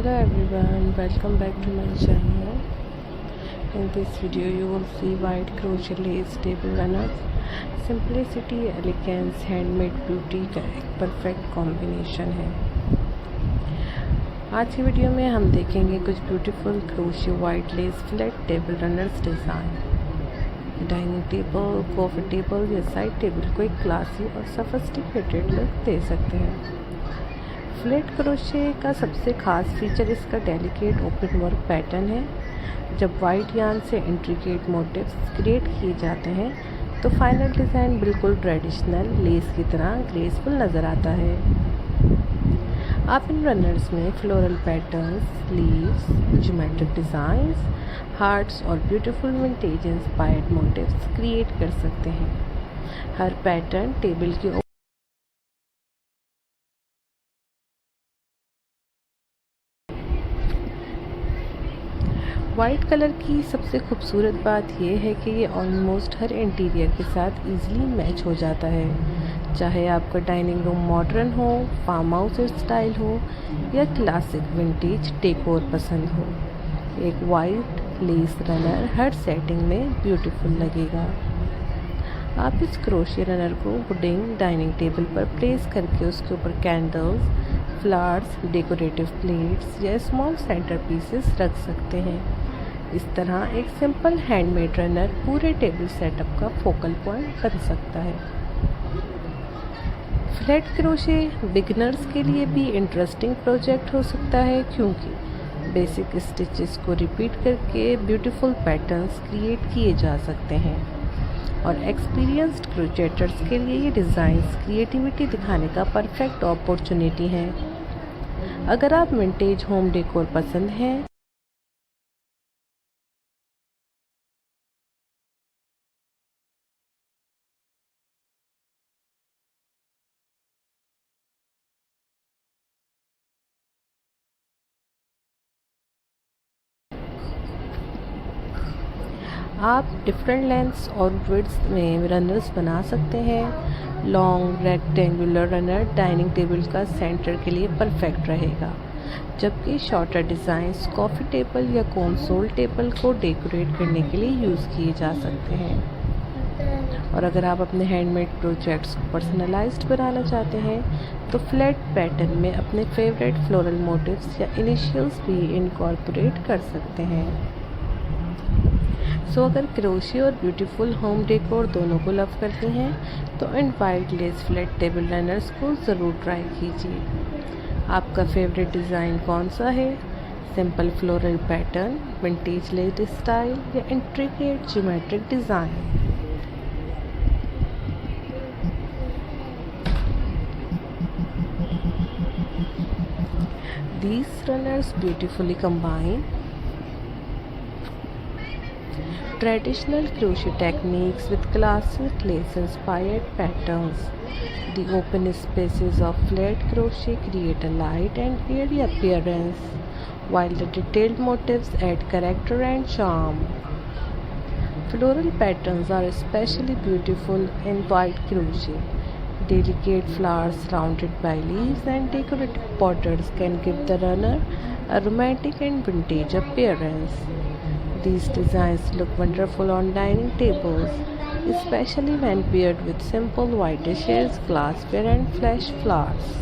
Hello everyone, welcome back to my channel. In this video you will see white crochet lace table runners. Simplicity, elegance, handmade beauty का एक perfect combination है। आज की video में हम देखेंगे कुछ beautiful crochet white less flat table runners design. Dining table, coffee table या साइड टेबल को एक क्लासी और सफिस्टिकेटेड लुक दे सकते हैं। फ्लैट क्रोशे का सबसे खास फीचर इसका डेलिकेट ओपन वर्क पैटर्न है। जब वाइट यार्न से इंट्रिकेट मोटिव्स क्रिएट किए जाते हैं तो फाइनल डिज़ाइन बिल्कुल ट्रेडिशनल लेस की तरह ग्रेसफुल नज़र आता है। आप इन रनर्स में floral patterns, leaves, geometric designs, hearts और beautiful vintage inspired motifs create कर सकते हैं। हर पैटर्न टेबल की वाइट कलर की सबसे खूबसूरत बात यह है कि ये ऑलमोस्ट हर इंटीरियर के साथ इजीली मैच हो जाता है। चाहे आपका डाइनिंग रूम मॉडर्न हो, फार्म हाउस स्टाइल हो या क्लासिक विंटेज डेकोर पसंद हो, एक वाइट लेस रनर हर सेटिंग में ब्यूटीफुल लगेगा। आप इस क्रोशे रनर को वुडिंग डाइनिंग टेबल पर प्लेस करके उसके ऊपर कैंडल्स, फ्लावर्स, डेकोरेटिव प्लेट्स या स्मॉल सेंटर पीसेस रख सकते हैं। इस तरह एक सिंपल हैंडमेड रनर पूरे टेबल सेटअप का फोकल पॉइंट बन सकता है। फ्लैट क्रोशे बिगिनर्स के लिए भी इंटरेस्टिंग प्रोजेक्ट हो सकता है, क्योंकि बेसिक स्टिचेस को रिपीट करके ब्यूटीफुल पैटर्न्स क्रिएट किए जा सकते हैं और एक्सपीरियंस्ड क्रोचेटर्स के लिए ये डिज़ाइंस क्रिएटिविटी दिखाने का परफेक्ट अपॉर्चुनिटी है। अगर आप विंटेज होम डेकोर पसंद हैं आप डिफरेंट लेंथ्स और विड्थ्स में रनर्स बना सकते हैं। Long rectangular runner dining table का सेंटर के लिए परफेक्ट रहेगा, जबकि शॉर्टर डिज़ाइंस कॉफ़ी टेबल या कंसोल टेबल को डेकोरेट करने के लिए यूज़ किए जा सकते हैं। और अगर आप अपने हैंडमेड प्रोजेक्ट्स को पर्सनलाइज्ड बनाना चाहते हैं तो फ्लैट पैटर्न में अपने फेवरेट फ्लोरल मोटिव्स या इनिशियल्स भी इनकॉर्पोरेट कर सकते हैं। अगर क्रोशे और ब्यूटीफुल होम डेकोर दोनों को लव करते हैं तो in white less flat table runners को ज़रूर ट्राई कीजिए। आपका फेवरेट डिज़ाइन कौन सा है? Simple floral pattern, vintage lace style या intricate geometric design? These runners beautifully combine traditional crochet techniques with classic lace-inspired patterns. The open spaces of flat crochet create a light and airy appearance, while the detailed motifs add character and charm. Floral patterns are especially beautiful in white crochet. Delicate flowers surrounded by leaves and decorative borders can give the runner a romantic and vintage appearance. These designs look wonderful on dining tables, especially when paired with simple white dishes, glassware and flash flowers.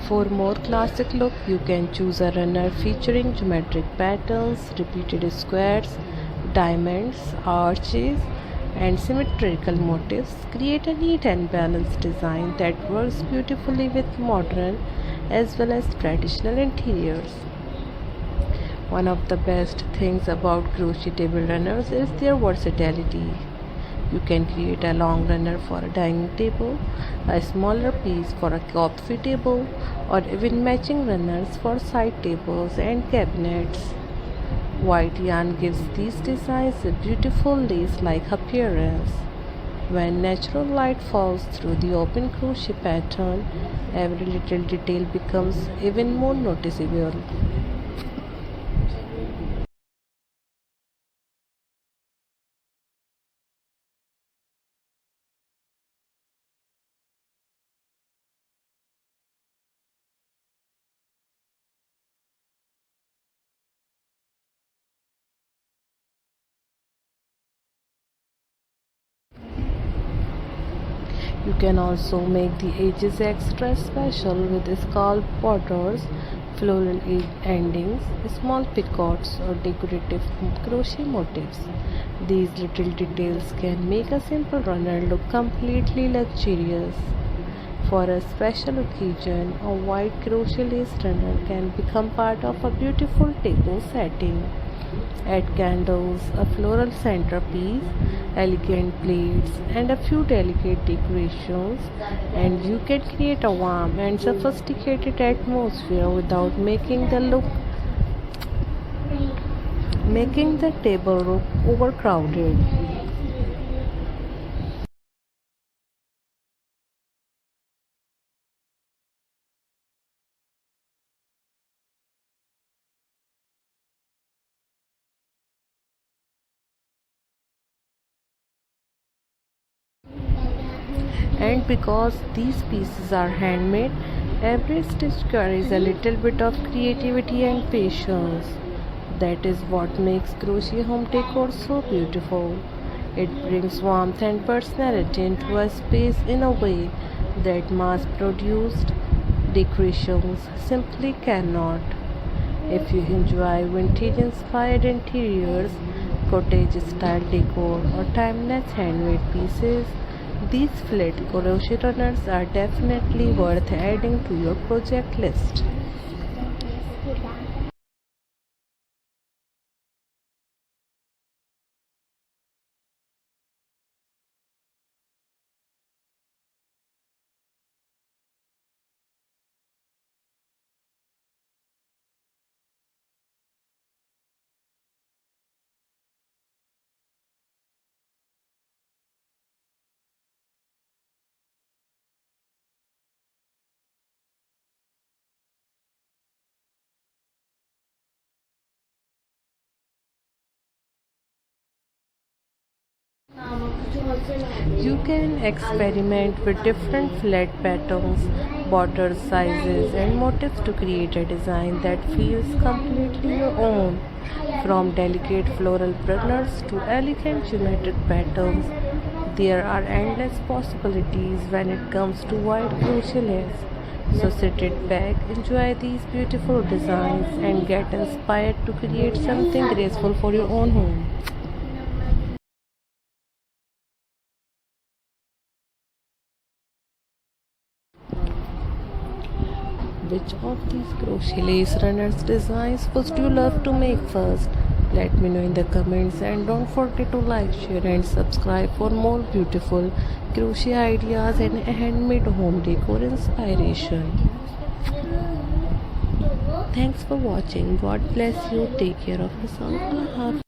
For more classic look, you can choose a runner featuring geometric patterns, repeated squares, diamonds, arches, and symmetrical motifs. Create a neat and balanced design that works beautifully with modern as well as traditional interiors. One of the best things about crochet table runners is their versatility. You can create a long runner for a dining table, a smaller piece for a coffee table, or even matching runners for side tables and cabinets. White yarn gives these designs a beautiful lace-like appearance. When natural light falls through the open crochet pattern, every little detail becomes even more noticeable. You can also make the edges extra special with scallop borders, floral endings, small picots, or decorative crochet motifs. These little details can make a simple runner look completely luxurious. For a special occasion, a white crochet lace runner can become part of a beautiful decor setting. Add candles, a floral centerpiece, elegant plates, and a few delicate decorations, and you can create a warm and sophisticated atmosphere without making the table look overcrowded. And because these pieces are handmade, every stitch carries a little bit of creativity and patience. That is what makes crochet home decor so beautiful. It brings warmth and personality into a space in a way that mass-produced decorations simply cannot. If you enjoy vintage-inspired interiors, cottage-style decor, or timeless handmade pieces, these flat crochet runners are definitely worth adding to your project list. You can experiment with different flat patterns, border sizes, and motifs to create a design that feels completely your own. From delicate floral runners to elegant geometric patterns, there are endless possibilities when it comes to white crochet lace. So sit it back, enjoy these beautiful designs, and get inspired to create something graceful for your own home. Which of these crochet lace runners designs would you love to make first? Let me know in the comments, and don't forget to like, share and subscribe for more beautiful crochet ideas and handmade home decor inspiration. Thanks for watching. God bless you. Take care of yourself.